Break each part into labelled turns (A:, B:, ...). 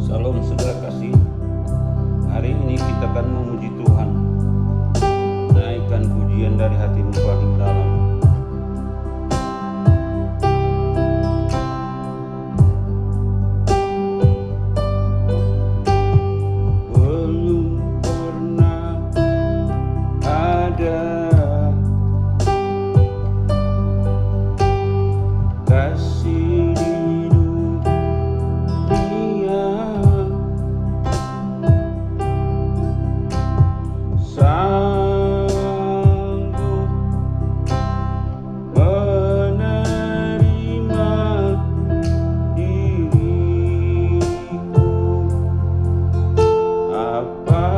A: Salam saudara kasih. Hari ini kita akan memuji Tuhan. Naikkan pujian dari hatimu paling dalam. Belum pernah ada kasih di dunia sanggup menerima diriku apa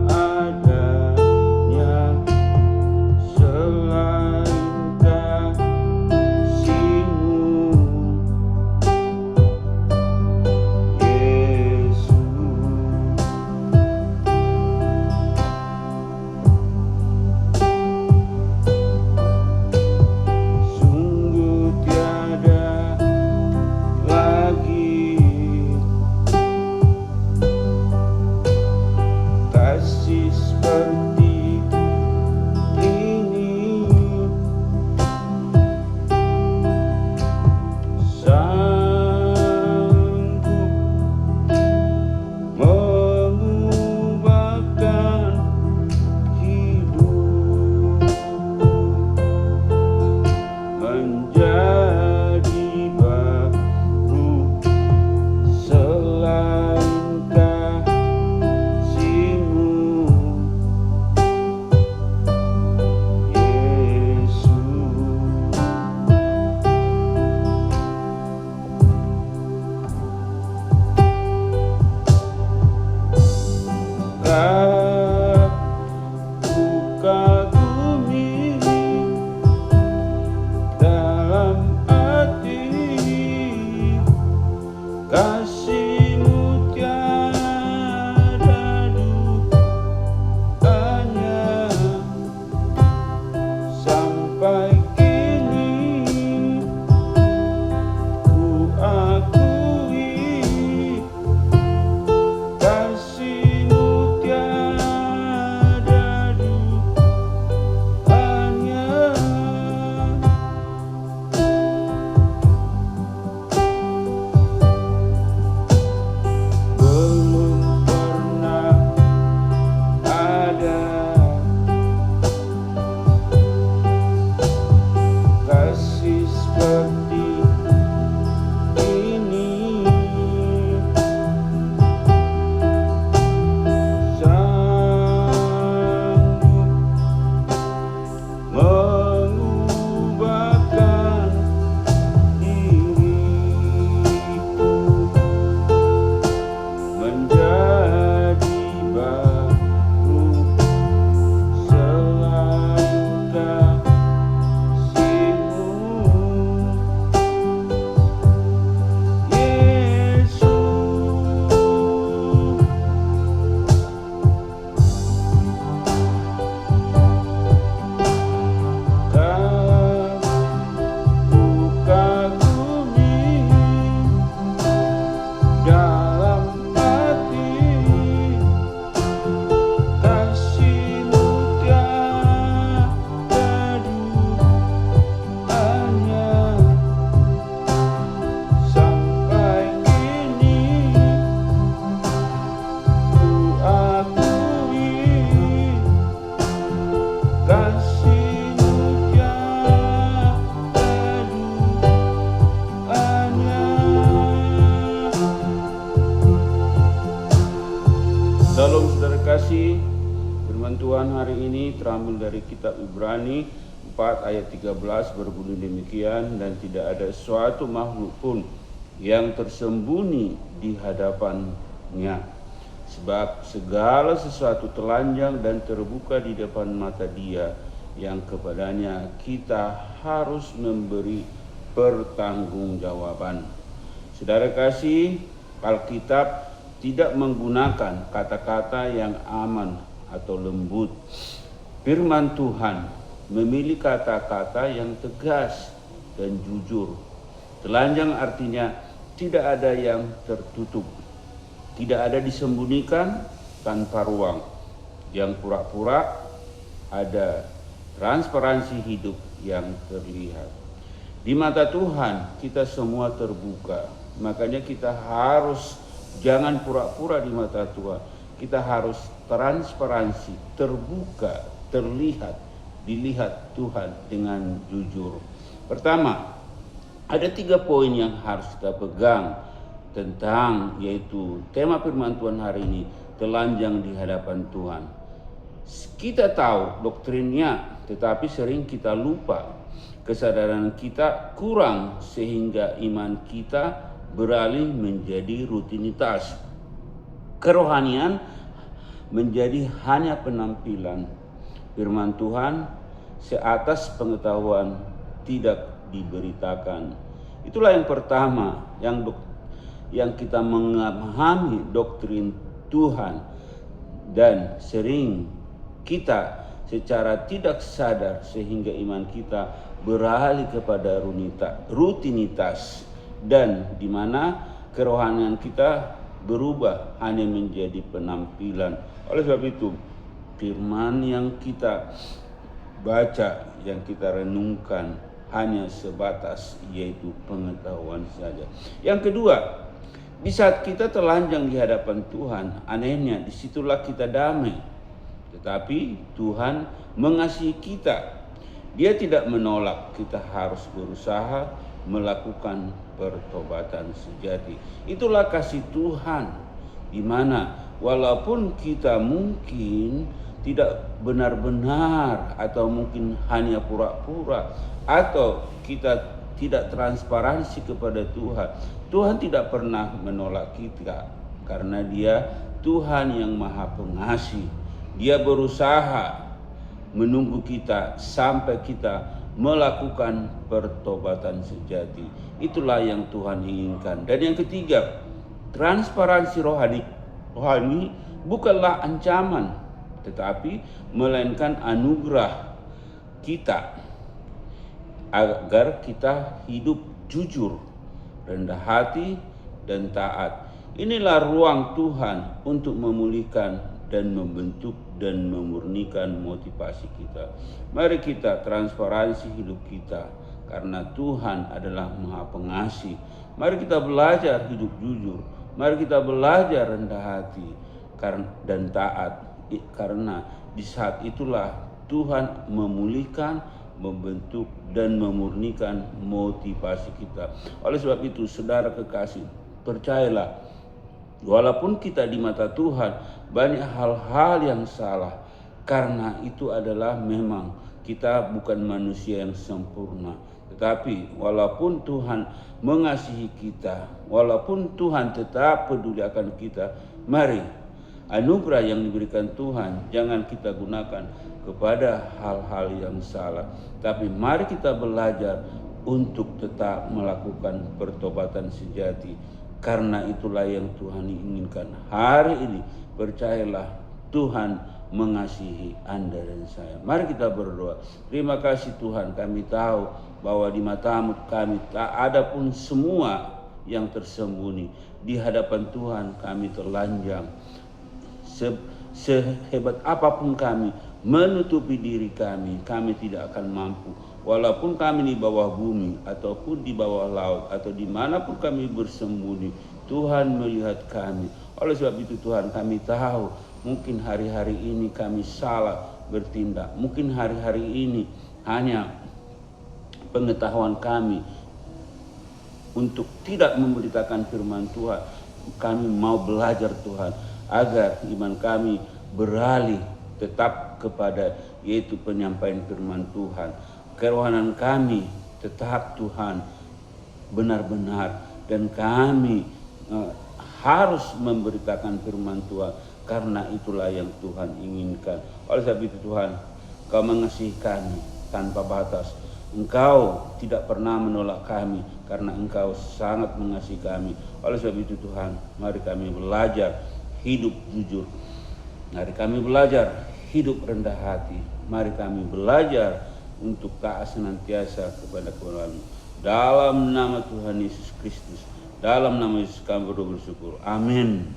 A: adanya selain kasih-Mu, Yesus. Sungguh tiada lagi kasih seperti ini, sanggup mengubahkan hidupku menjadi baru selain kasih-Mu, Yesus. Ku kagumi dalam hati kasih-Mu tiada duanya sampai kini ku akui kasih-Mu tiada duanya. Belum pernah ada kasih seperti ini, sanggup mengubahkan diriku menjadi baru selain kasih-Mu, Yesus. Ku kagumi dalam hati kasih-Mu tiada duanya sampai kini ku akui kasih-Mu tiada duanya. Salam saudara kasih. Firman Tuhan hari ini terambil dari kitab Ibrani 4 ayat 13 berbunyi demikian, dan tidak ada suatu makhluk pun yang tersembunyi di hadapannya, sebab segala sesuatu telanjang dan terbuka di depan mata Dia yang kepadanya kita harus memberi pertanggungjawaban. Saudara kasih, Alkitab tidak menggunakan kata-kata yang aman atau lembut. Firman Tuhan memilih kata-kata yang tegas dan jujur. Telanjang artinya tidak ada yang tertutup. tidak ada disembunyikan tanpa ruang. Yang pura-pura, ada transparansi hidup yang terlihat. Di mata Tuhan kita semua terbuka. Makanya kita harus jangan pura-pura di mata Tuhan. Kita harus transparansi, terbuka, terlihat, dilihat Tuhan dengan jujur. Pertama, ada 3 poin yang harus kita pegang tentang, yaitu tema firman Tuhan hari ini, telanjang di hadapan Tuhan. Kita tahu doktrinnya, tetapi sering kita lupa. Kesadaran kita kurang sehingga iman kita beralih menjadi rutinitas. Kerohanian menjadi hanya penampilan. Firman Tuhan seatas pengetahuan tidak diberitakan. Itulah yang pertama, yang kita memahami doktrin Tuhan, dan sering kita secara tidak sadar sehingga iman kita beralih kepada rutinitas, dan di mana kerohanian kita berubah hanya menjadi penampilan. Oleh sebab itu, firman yang kita baca, yang kita renungkan hanya sebatas yaitu pengetahuan saja. Yang kedua, di saat kita telanjang di hadapan Tuhan, anehnya disitulah kita damai. Tetapi Tuhan mengasihi kita. Dia tidak menolak, kita harus berusaha melakukan pertobatan sejati. Itulah kasih Tuhan, di mana walaupun kita mungkin tidak benar-benar, atau mungkin hanya pura-pura, atau kita tidak transparansi kepada Tuhan, Tuhan tidak pernah menolak kita, karena Dia Tuhan yang Maha Pengasih. Dia berusaha menunggu kita sampai kita melakukan pertobatan sejati. Itulah yang Tuhan inginkan. Dan yang ketiga, transparansi rohani bukanlah ancaman, tetapi melainkan anugerah kita agar kita hidup jujur, rendah hati, dan taat. Inilah ruang Tuhan untuk memulihkan dan membentuk dan memurnikan motivasi kita. Mari kita transparansi hidup kita, karena Tuhan adalah Maha Pengasih. Mari kita belajar hidup jujur. Mari kita belajar rendah hati dan taat, karena di saat itulah Tuhan memulihkan, membentuk, dan memurnikan motivasi kita. Oleh sebab itu, saudara kekasih, percayalah, walaupun kita di mata Tuhan banyak hal-hal yang salah, karena itu adalah memang kita bukan manusia yang sempurna. Tetapi walaupun Tuhan mengasihi kita, walaupun Tuhan tetap peduli akan kita, mari anugerah yang diberikan Tuhan jangan kita gunakan kepada hal-hal yang salah. Tapi mari kita belajar untuk tetap melakukan pertobatan sejati, karena itulah yang Tuhan inginkan. Hari ini percayalah, Tuhan mengasihi Anda dan saya. Mari kita berdoa. Terima kasih Tuhan, kami tahu bahwa di mata-Mu kami tak ada pun semua yang tersembunyi. Di hadapan Tuhan kami telanjang. Sehebat apapun kami menutupi diri kami tidak akan mampu. Walaupun kami di bawah bumi, ataupun di bawah laut, atau dimanapun kami bersembunyi, Tuhan melihat kami. Oleh sebab itu Tuhan, kami tahu mungkin hari-hari ini kami salah bertindak. Mungkin hari-hari ini hanya pengetahuan kami untuk tidak memberitakan firman Tuhan. Kami mau belajar Tuhan, agar iman kami beralih tetap kepada yaitu penyampaian firman Tuhan. Kerohanian kami tetap Tuhan benar-benar, dan kami harus memberitakan firman Tuhan, karena itulah yang Tuhan inginkan. Oleh sebab itu Tuhan, Kau mengasihi kami tanpa batas. Engkau tidak pernah menolak kami, karena Engkau sangat mengasihi kami. Oleh sebab itu Tuhan, mari kami belajar hidup jujur. Mari kami belajar hidup rendah hati. Mari kami belajar untuk taat senantiasa kepada Tuhan. Dalam nama Tuhan Yesus Kristus, dalam nama Yesus kami berdoa bersyukur. Amin.